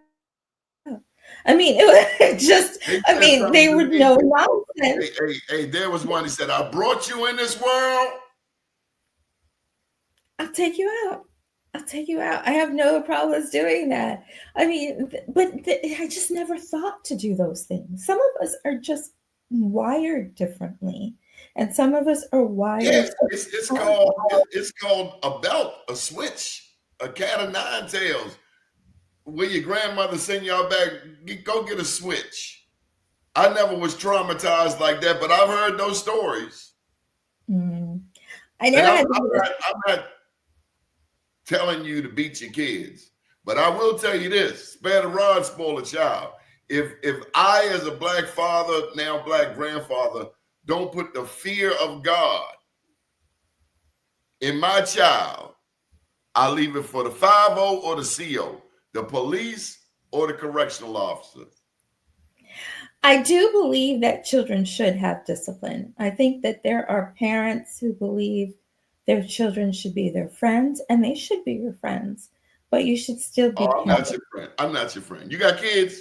I mean, it would just, they would know nonsense. Hey, there was one, he said, I brought you in this world. I'll take you out. I'll take you out. I have no problems doing that. I mean, but I just never thought to do those things. Some of us are just wired differently. And some of us are wired. Yes, it's called a belt, a switch, a cat of nine tails. Where your grandmother send y'all back, go get a switch. I never was traumatized like that, but I've heard those stories. I know. I'm not telling you to beat your kids, but I will tell you this: spare the rod, spoil the child. If I, as a black father, now black grandfather, don't put the fear of God in my child, I leave it for the 5-0 or the CO. The police or the correctional officer? I do believe that children should have discipline. I think that there are parents who believe their children should be their friends, and they should be your friends, but you should still be I'm not your friend. I'm not your friend. You got kids?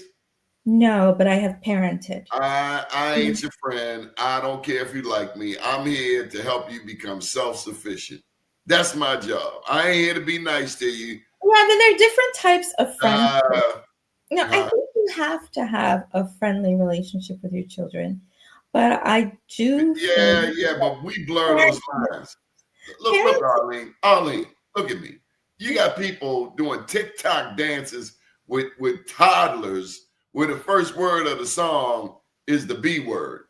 No, but I have parented. I ain't your friend. I don't care if you like me. I'm here to help you become self-sufficient. That's my job. I ain't here to be nice to you. Yeah, then there are different types of friendship. I think you have to have a friendly relationship with your children, but I do. Yeah, but we blur those lines. Look, Arlene, look at me. You got people doing TikTok dances with toddlers where the first word of the song is the B word.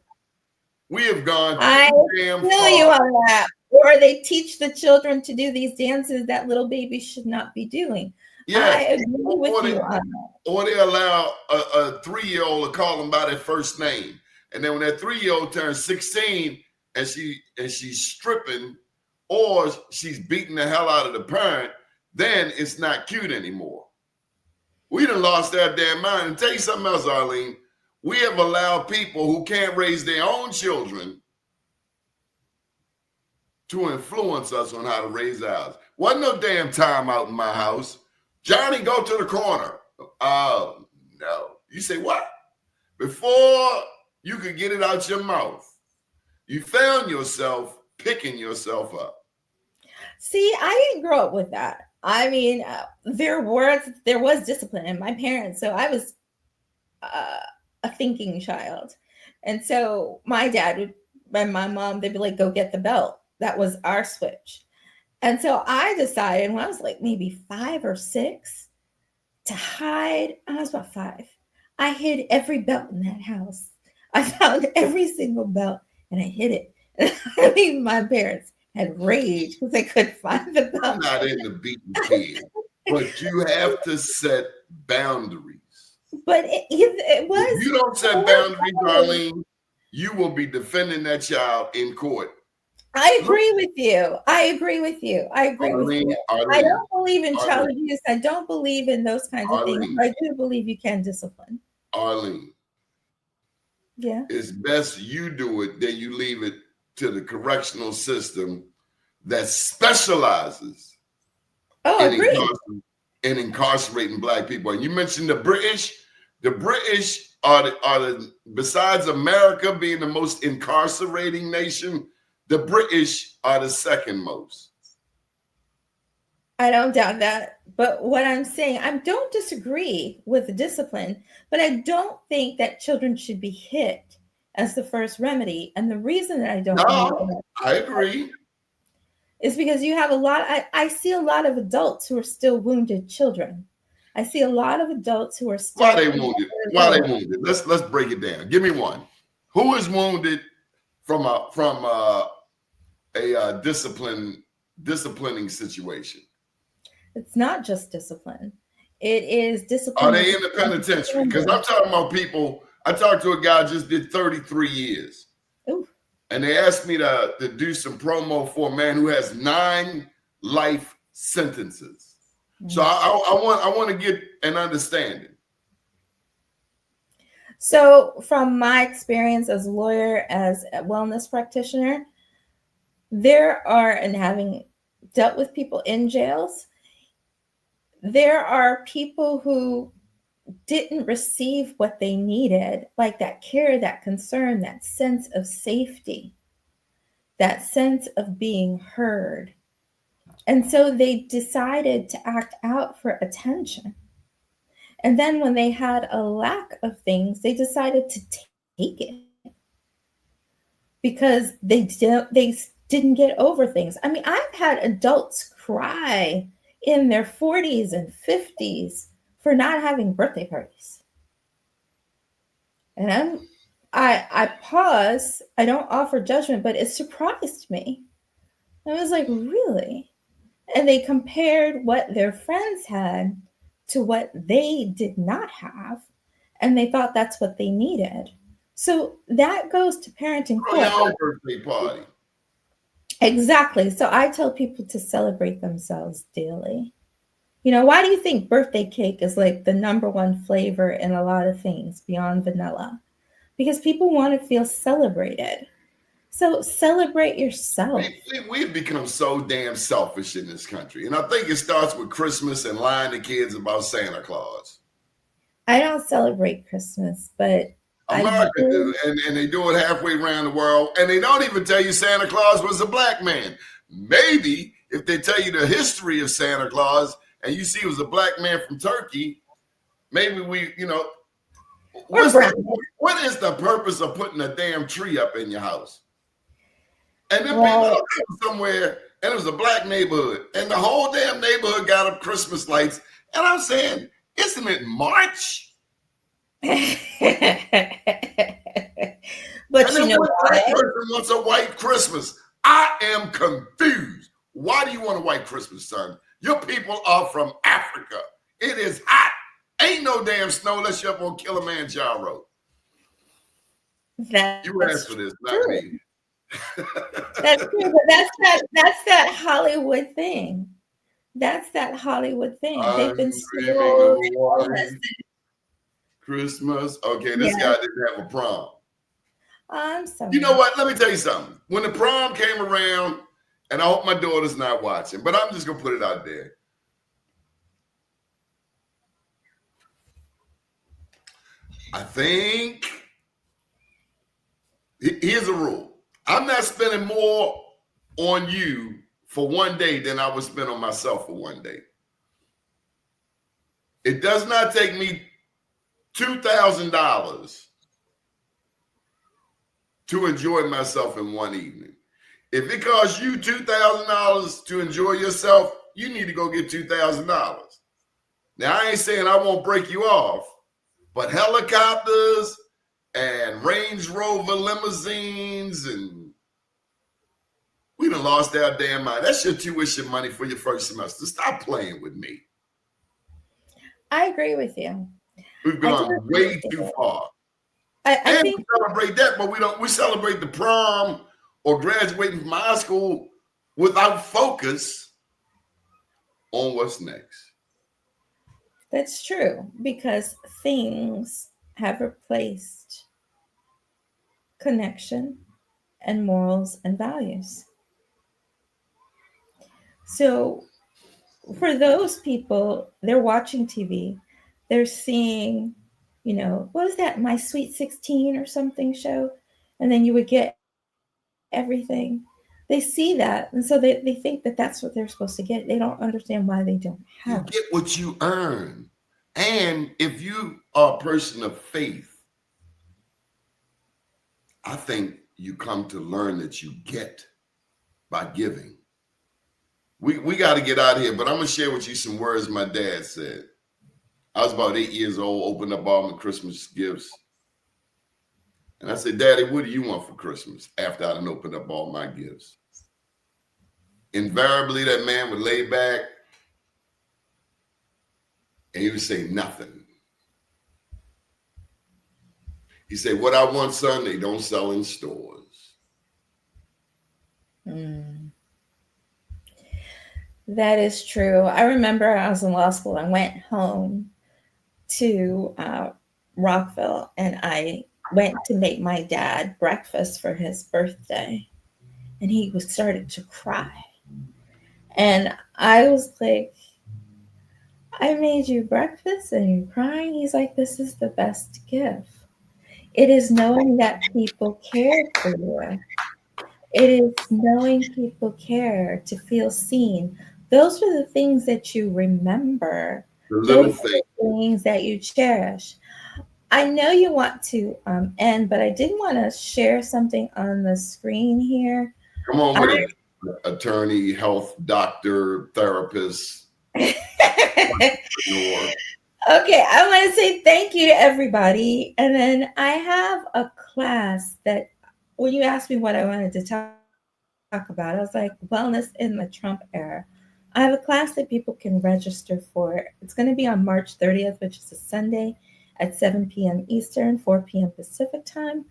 We have gone too damn far. I feel you on that. Or they teach the children to do these dances that little babies should not be doing. Yeah, I agree with you on that. Or they allow a 3-year-old to call them by their first name, and then when that 3-year-old turns 16 and she's stripping or she's beating the hell out of the parent, then it's not cute anymore. We done lost our damn mind. And tell you something else, Arlene. We have allowed people who can't raise their own children to influence us on how to raise ours. Wasn't no damn time out in my house. Johnny, go to the corner. Oh, no. You say, what? Before you could get it out your mouth, you found yourself picking yourself up. See, I didn't grow up with that. I mean, there was discipline in my parents. So I was a thinking child. And so my dad and my mom, they'd be like, go get the belt. That was our switch. And so I decided when I was like maybe 5 or 6 to hide. I was about 5. I hid every belt in that house. I found every single belt and I hid it. I mean, my parents had rage because they couldn't find the belt. I'm not into beating kids, but you have to set boundaries. But it was. If you don't set boundaries, Arlene, you will be defending that child in court. I agree with you. I don't believe in child abuse. I don't believe in those kinds of things. But I do believe you can discipline. Arlene. Yeah. It's best you do it than you leave it to the correctional system that specializes in incarcerating Black people. And you mentioned the British. The British are the besides America being the most incarcerating nation, the British are the second most. I don't doubt that. But what I'm saying, I don't disagree with the discipline, but I don't think that children should be hit as the first remedy. And the reason that I don't believe No, that I agree. is because you have a lot, I see a lot of adults who are still wounded children. I see a lot of adults who are Why still they wounded? Why they wounded? Let's break it down. Give me one. Who is wounded from a disciplining situation? It's not just discipline. It is Are discipline. they in the penitentiary? Because I'm talking about people. I talked to a guy just did 33 years. Ooh. And they asked me to do some promo for a man who has 9 life sentences. So I want to get an understanding. So from my experience as a lawyer, as a wellness practitioner, there are, and having dealt with people in jails, there are people who didn't receive what they needed, like that care, that concern, that sense of safety, that sense of being heard. And so they decided to act out for attention. And then when they had a lack of things, they decided to take it because they didn't get over things. I mean, I've had adults cry in their 40s and 50s for not having birthday parties. And I pause, I don't offer judgment, but it surprised me. I was like, really? And they compared what their friends had to what they did not have, and they thought that's what they needed. So that goes to parenting Throw your own birthday party. Exactly. So I tell people to celebrate themselves daily. You know, why do you think birthday cake is like the number one flavor in a lot of things beyond vanilla? Because people want to feel celebrated. So celebrate yourself. We've become so damn selfish in this country. And I think it starts with Christmas and lying to kids about Santa Claus. I don't celebrate Christmas, but America do, and they do it halfway around the world. And they don't even tell you Santa Claus was a black man. Maybe if they tell you the history of Santa Claus and you see it was a black man from Turkey, maybe what is the purpose of putting a damn tree up in your house? And then people somewhere, and it was a black neighborhood, and the whole damn neighborhood got up Christmas lights. And I'm saying, isn't it March? But and you know what? That person wants a white Christmas. I am confused. Why do you want a white Christmas, son? Your people are from Africa. It is hot. Ain't no damn snow unless you're up on Kilimanjaro. You asked for this, not me. That's true, but that's that Hollywood thing. That's that Hollywood thing. They've been Christmas. Okay, this guy didn't have a prom. I'm sorry. You know what? Let me tell you something. When the prom came around, and I hope my daughter's not watching, but I'm just gonna put it out there. I think here's a rule. I'm not spending more on you for one day than I would spend on myself for one day. It does not take me $2,000 to enjoy myself in one evening. If it costs you $2,000 to enjoy yourself, you need to go get $2,000. Now, I ain't saying I won't break you off, but helicopters and Range Rover limousines, and we done lost our damn mind. That's your tuition money for your first semester. Stop playing with me. I agree with you. We've gone way too far. I think we celebrate that, but we celebrate the prom or graduating from high school without focus on what's next. That's true, because things have replaced connection and morals and values. So for those people, they're watching TV, they're seeing, what was that, My Sweet 16 or something show? And then you would get everything. They see that, and so they think that that's what they're supposed to get. They don't understand why they don't You have it. get what you earn. And if you are a person of faith, I think you come to learn that you get by giving. We got to get out of here, but I'm going to share with you some words my dad said. I was about 8 years old, opened up all my Christmas gifts. And I said, Daddy, what do you want for Christmas? After I done opened up all my gifts. Invariably, that man would lay back and he would say nothing. He said, what I want, son, they don't sell in stores. That is true. I remember I was in law school. I went home to Rockville, and I went to make my dad breakfast for his birthday, and he was started to cry. And I was like, I made you breakfast and you're crying? He's like, this is the best gift. It is knowing that people care for you. It is knowing people care, to feel seen. Those are the things that you remember. The little Those are thing. the things that you cherish. I know you want to end, but I did want to share something on the screen here. Come on with it. Attorney, health, doctor, therapist. Okay, I want to say thank you to everybody. And then I have a class that, when you asked me what I wanted to talk about, I was like, wellness in the Trump era. I have a class that people can register for. It's going to be on March 30th, which is a Sunday at 7 p.m. Eastern, 4 p.m. Pacific time.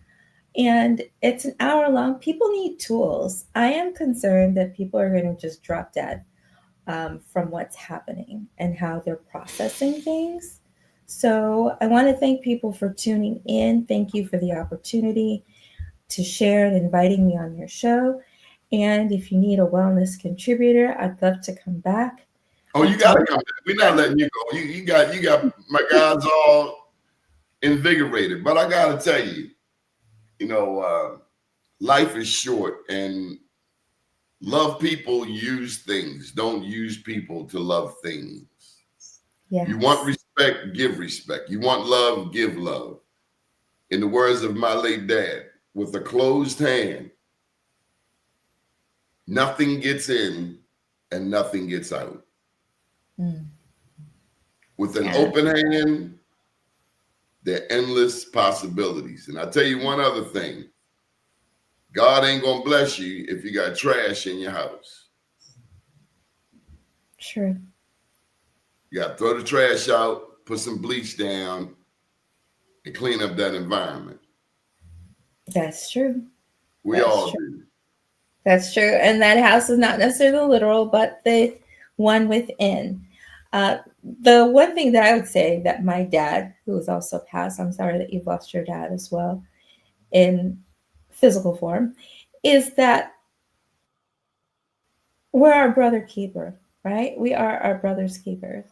And it's an hour long. People need tools. I am concerned that people are going to just drop dead from what's happening and how they're processing things. So I want to thank people for tuning in. Thank you for the opportunity to share and inviting me on your show. And if you need a wellness contributor, I'd love to come back. Oh, you got to come back. We're not letting you go. You got my guys all invigorated. But I got to tell you, life is short, and love people, use things. Don't use people to love things. Yes. You want respect, give respect. You want love, give love. In the words of my late dad, with a closed hand, nothing gets in and nothing gets out. With an open hand, there are endless possibilities. And I'll tell you one other thing. God ain't going to bless you if you got trash in your house. True. You got to throw the trash out, put some bleach down, and clean up that environment. That's true. We all do. That's true. And that house is not necessarily the literal, but the one within. The one thing that I would say that my dad, who is also passed, I'm sorry that you've lost your dad as well, in physical form, is that we're our brother keeper, right? We are our brother's keepers.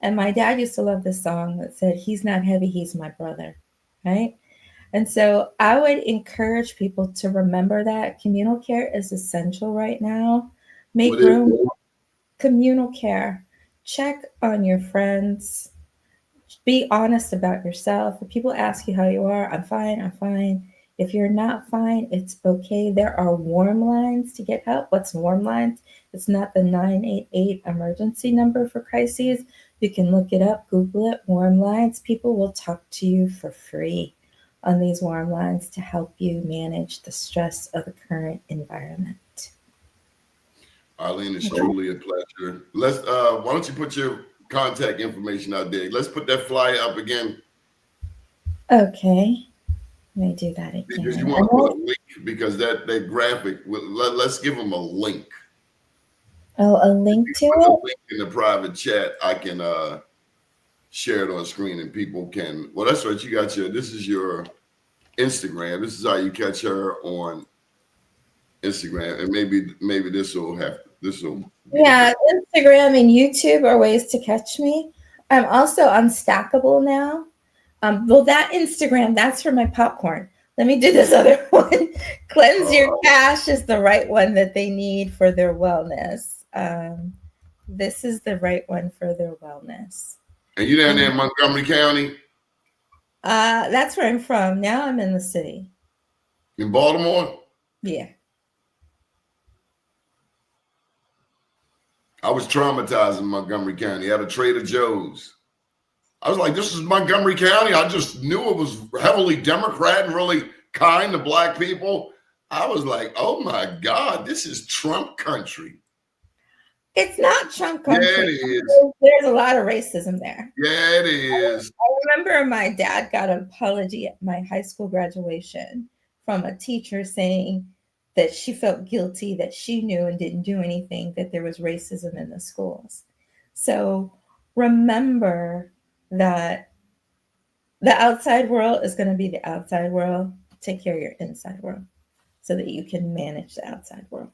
And my dad used to love this song that said, he's not heavy, he's my brother, right? And so I would encourage people to remember that communal care is essential right now. Make room for communal care. Check on your friends. Be honest about yourself. If people ask you how you are, I'm fine, I'm fine. If you're not fine, it's okay. There are warm lines to get help. What's warm lines? It's not the 988 emergency number for crises. You can look it up, Google it, warm lines. People will talk to you for free on these warm lines to help you manage the stress of the current environment. Arlene, it's truly a pleasure. Why don't you put your contact information out there? Let's put that flyer up again. Okay. Let me do that again. Because you want to put a link, because that graphic, let's give them a link. Oh, a link to it? A link in the private chat. I can share it on screen and people can. Well, that's right. This is your Instagram. This is how you catch her on Instagram. And maybe this will. Yeah, Instagram and YouTube are ways to catch me. I'm also unstackable now. Well, that Instagram, that's for my popcorn. Let me do this other one. Cleanse your Uh, cache is the right one that they need for their wellness. This is the right one for their wellness. and you down there And in Montgomery County, that's where I'm from. Now I'm in the city. in Baltimore? Yeah. I was traumatized in Montgomery County at a Trader Joe's. I was like, this is Montgomery County. I just knew it was heavily Democrat and really kind to black people. I was like, oh my God, this is Trump country. It's not Trump Yeah, country. it is. There's a lot of racism there. Yeah, it is. I remember my dad got an apology at my high school graduation from a teacher saying that she felt guilty that she knew and didn't do anything, that there was racism in the schools. So remember that the outside world is going to be the outside world. Take care of your inside world so that you can manage the outside world.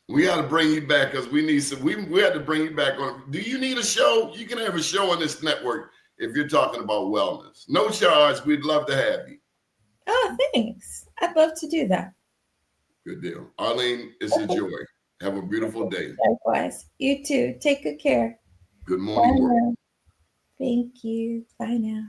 We got to bring you back because we need some. We had to bring you back on. Do you need a show? You can have a show on this network if you're talking about wellness. No charge. We'd love to have you. Oh, thanks. I'd love to do that. Good deal. Arlene, it's a joy. Have a beautiful day. Likewise. You too. Take good care. Good morning. Bye. Thank you. Bye now.